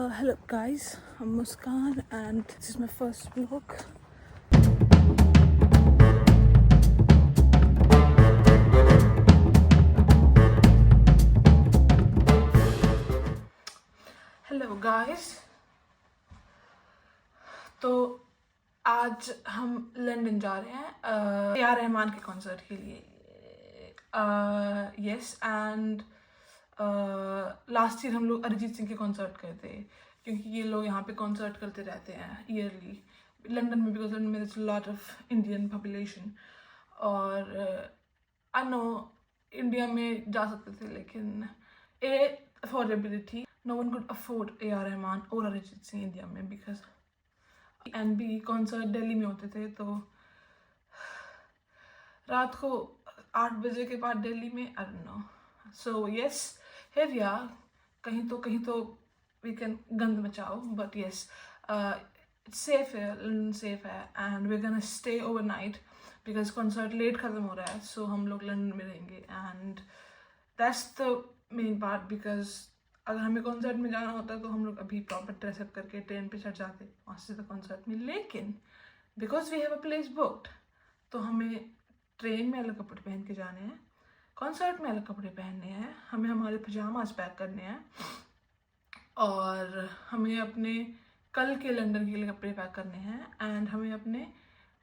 Hello guys, I'm Muskan and this is my first vlog. Hello guys, तो आज हम London जा रहे हैं ए आर रहमान के कॉन्सर्ट के लिए. यस एंड लास्ट ईयर हम लोग अरिजीत सिंह के कॉन्सर्ट गए थे क्योंकि ये लोग यहाँ पे कॉन्सर्ट करते रहते हैं ईयरली लंदन में, बिकॉज लंदन में लॉट ऑफ इंडियन पॉपुलेशन. और आई नो इंडिया में जा सकते थे लेकिन affordability, no one could afford A R Rahman और अरिजीत सिंह इंडिया में, because and be concert Delhi में होते थे तो रात को 8 बजे के बाद दिल्ली में I don't know. So yes here या कहीं तो वी कैन गंद मचाओ, बट यस इट्स सेफ है, लंदन सेफ है and we gonna stay overnight because concert late ख़त्म हो रहा है. सो हम लोग लंदन में रहेंगे and that's the main part, because अगर हमें कॉन्सर्ट में जाना होता तो हम लोग अभी प्रॉपर ड्रेसअप करके ट्रेन पे चढ़ जाते वहाँ से तो कॉन्सर्ट में. लेकिन because we have a place booked तो हमें ट्रेन में अलग कपड़े पहन के जाने हैं, कॉन्सर्ट में अलग कपड़े पहनने हैं, हमें हमारे पजामाज पैक करने हैं और हमें अपने कल के लंदन के लिए कपड़े पैक करने हैं एंड हमें अपने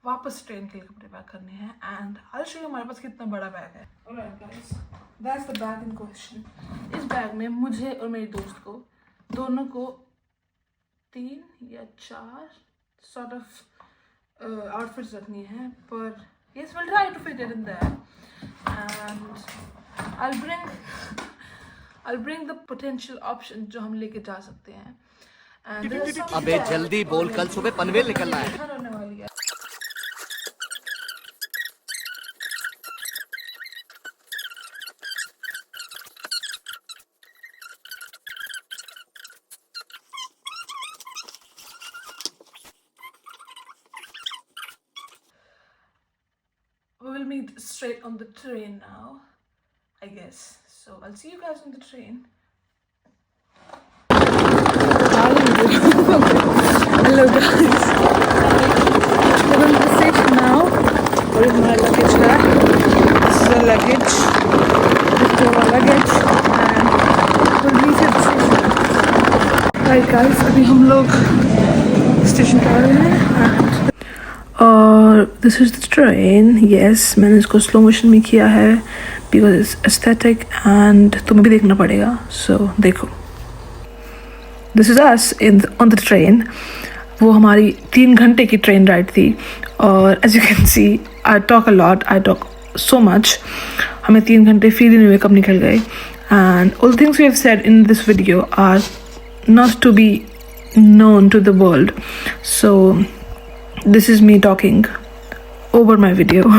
वापस ट्रेन के लिए कपड़े पैक करने हैं. एंड आई शो यू हमारे पास कितना बड़ा बैग है. Alright guys, that's the bag in question. इस बैग में मुझे और मेरी दोस्त को दोनों को 3 या 4 सॉर्ट ऑफ आउटफिट्स रखनी है, पर yes, we'll try to fit it in there and I'll bring the potential options जो हम लेके जा सकते हैं. And अबे जल्दी बोल, कल सुबह पनवेल निकलना है. होने वाली है. We will meet straight on the train now, I guess. So I'll see you guys on the train. Hello guys. We're on the station now. We're in my luggage bag. This is our luggage. This is our luggage. And we'll meet at the station. Right guys, अभी हम लोग station पे आ रहे हैं. और this is the train. Yes, मैंने इसको slow motion में किया है बिकॉज इट्स एस्थेटिक एंड तुम्हें भी देखना पड़ेगा. सो देखो, this is us on the train. वो हमारी 3 घंटे की ट्रेन राइड थी और as you can see I talk a lot, I talk so much. हमें 3 घंटे फील नहीं हुए कब निकल गए. And all things we have said in this video are not to be known to the world. So this is me talking over my video.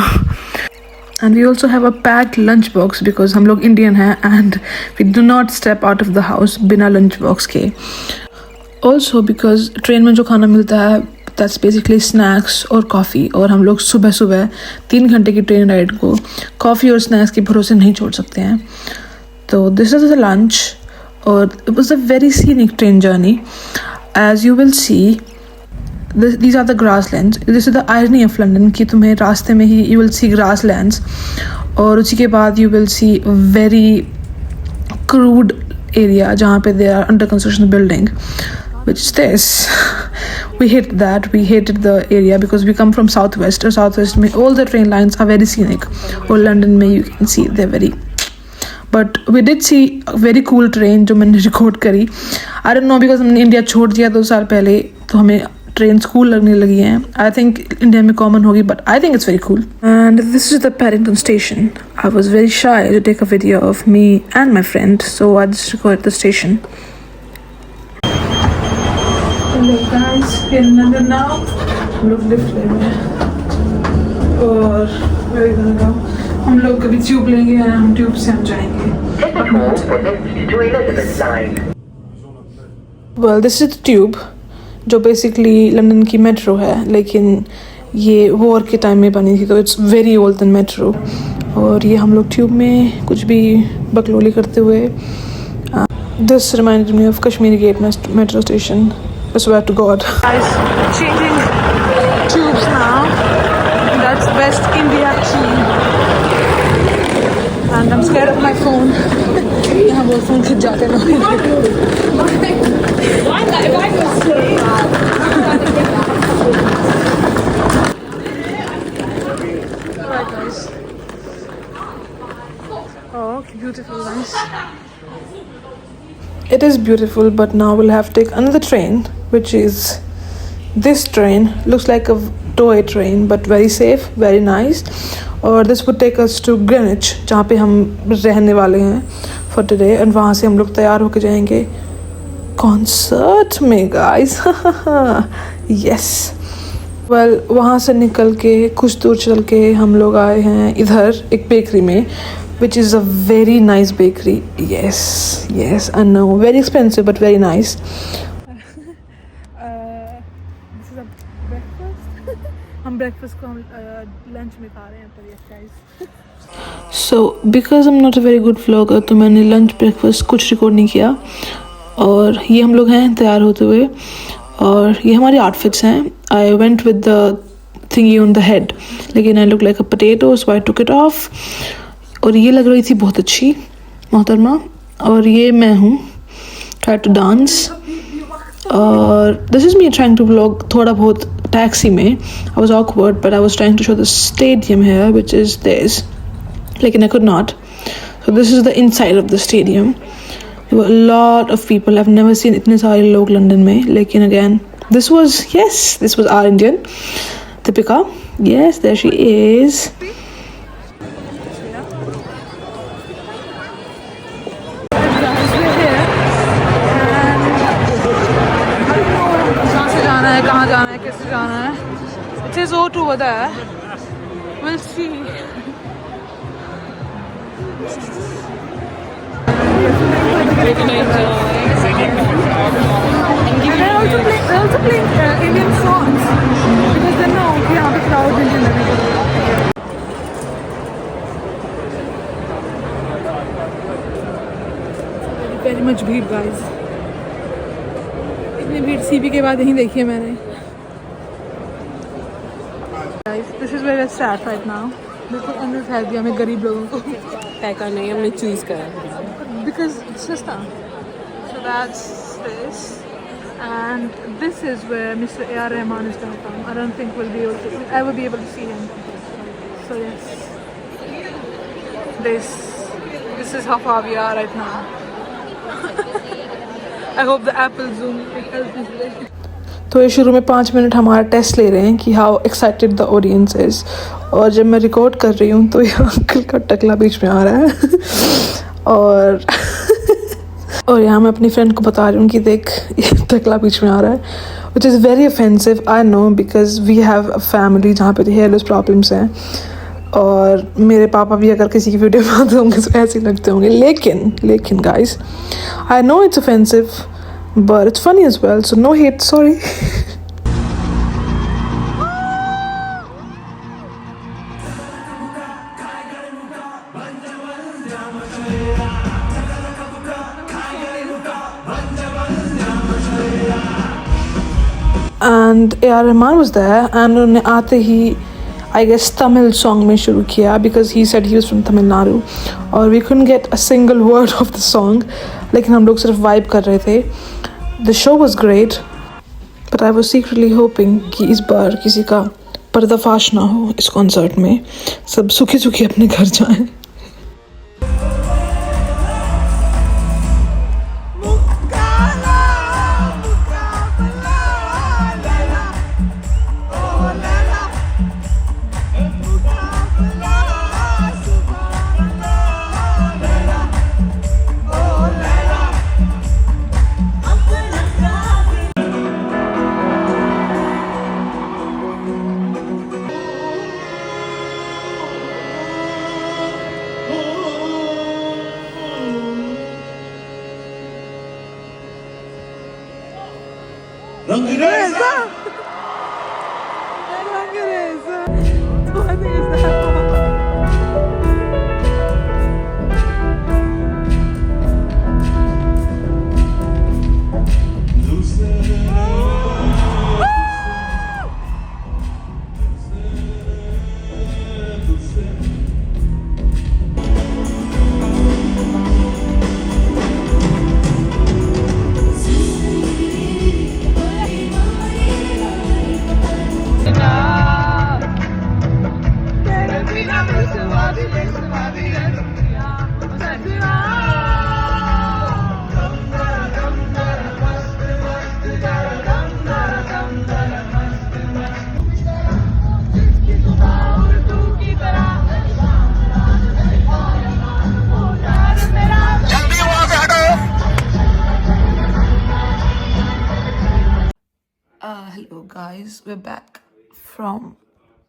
And we also have a packed lunch box because हम लोग Indian हैं and we do not step out of the house बिना lunch box के. Also because train में जो खाना मिलता है that's basically snacks और coffee, और हम लोग सुबह 3 घंटे की ट्रेन राइड को coffee और snacks के भरोसे नहीं छोड़ सकते हैं. तो this is the lunch और it was a very scenic train journey. As you will see, these are the grasslands. This is the irony of London कि तुम्हें रास्ते में ही you will see grasslands और उसी के बाद you will see very crude area जहाँ पे there are under construction building, which is this. We hate that. We hated the area because we come from southwest. और southwest में all the train lines are very scenic. और London में you can see they're very. But we did see a very cool train जो मैंने record करी. I don't know because हमने India छोड़ दिया 2 साल पहले तो हमें ट्रेन स्कूल लगने लगी हैं. आई थिंक इंडिया में कॉमन होगी but I think it's very cool. And this is the Paddington station. I was very shy to take a video of me and my friend, so I just record the station. Hello guys, in London now. हम लोग lift ले रहे हैं और very good now. हम लोग कभी tube लेंगे या हम ट्यूब से हम जाएंगे. Well this is the tube जो बेसिकली लंदन की मेट्रो है, लेकिन ये वॉर के टाइम में बनी थी तो it's very old than metro. और ये हम लोग ट्यूब में कुछ भी बकलोली करते हुए This reminded me of Kashmiri Gate metro station. I swear to God. Guys, changing tubes now. That's West India tube. And I'm scared of my phone. यहाँ वो phone खिंच जाते हैं Alright guys. Oh, beautiful, guys. It is beautiful, but now we'll have to take another train, which is this train. Looks like a toy train, but very safe, very nice. और this would take us to Greenwich, जहाँ पे हम रहने वाले हैं for today. और वहाँ से हम लोग तैयार होके जाएंगे concert में, guys. Yes. Well, वहाँ से निकल के कुछ दूर चल के हम लोग आए हैं इधर एक बेकरी में, which is a very nice bakery. Yes, I know, very expensive but very nice. This is a breakfast. हम breakfast को lunch में खा रहे हैं पर yes guys. So because I'm not a very good vlogger, तो मैंने lunch breakfast कुछ record नहीं किया. और ये हम लोग हैं तैयार होते हुए और ये हमारी outfits हैं. I went with the thingy on the head, लेकिन I look like a potato, so I took it off. और ये लग रही थी बहुत अच्छी मोहतरमा. और ये मैं हूँ, try to dance. और this is me trying to vlog थोड़ा बहुत taxi में. I was awkward, but I was trying to show the stadium here, which is this. लेकिन I could not. So this is the inside of the stadium. There were a lot of people. I've never seen इतने सारे लोग London में. लेकिन again, this was our Indian, Deepika. Yes, there she is. कहाँ जाना है, कैसे जाना है. It says O2 over there. We'll see. They also play Indian songs because they know कि यहाँ पे crowd Indian लगेगा. Very much भीड़ guys. इतनी भीड़ सीपी के बाद यहीं देखी है मैंने. Guys, this is where we're sat right now. बिल्कुल अंदर फैल दिया हमें गरीब लोगों को. पैका नहीं हमने चूज करा Because it's सस्ता. So that's this. And this is where Mr. A.R. Rahman is going to come. I don't think we'll ever be able to see him. So yes. This is how far we are right now. I hope the Apple Zoom helps me today. तो ये शुरू में 5 minute हमारा test ले रहे हैं कि how excited the audience is. और जब मैं रिकॉर्ड कर रही हूँ तो ये अंकल का टकला बीच में आ रहा है. और यहाँ मैं अपनी फ्रेंड को बता रही हूँ कि देख ये टकला बीच में आ रहा है, which is very offensive. I know because we have a family जहाँ पे हेयर लॉस प्रॉब्लम्स हैं. और मेरे पापा भी अगर किसी की वीडियो में आते होंगे तो ऐसे लगते होंगे. लेकिन guys, I know it's offensive but it's funny as well, so no hate, sorry. And A.R. Rahman was there and उन्होंने आते ही I guess Tamil song में शुरू किया because he said he was from Tamil Nadu. और we couldn't get a single word of the song, लेकिन हम लोग सिर्फ vibe कर रहे थे. The show was great, but I was secretly hoping कि इस बार किसी का पर्दाफाश ना हो इस कॉन्सर्ट में, सब सुखी सुखी अपने घर जाएं. Rangreza! Rangreza! What is that? Hello guys, we're back from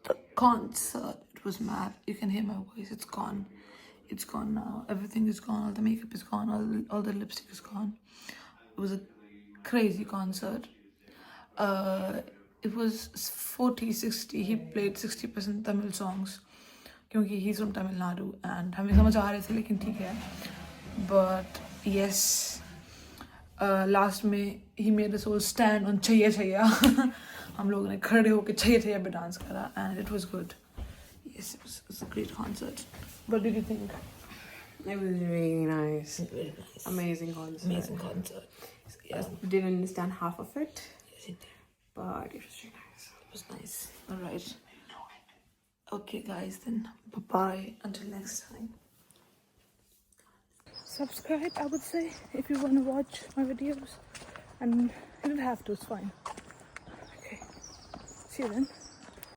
the concert. It was mad. You can hear my voice. It's gone. It's gone now. Everything is gone. All the makeup is gone. All the lipstick is gone. It was a crazy concert. It was 40-60. He played 60% Tamil songs क्योंकि he's from Tamil Nadu and हमें समझ आ रहे थे लेकिन ठीक है. But yes, last में ही made us all stand on Chaiyya Chaiyya. हम लोगों ने खड़े होकर छैया छैया पे डांस करा and it was good. Yes, it was a great concert. What did you think? It was really nice. Very nice. Amazing concert. Amazing concert. Yeah. Didn't understand half of it, Yes, it did. but it was really nice. It was nice. All right. Okay, guys, then bye-bye until next time. Subscribe, I would say, if you want to watch my videos. And you don't have to, it's fine. Okay. See you then.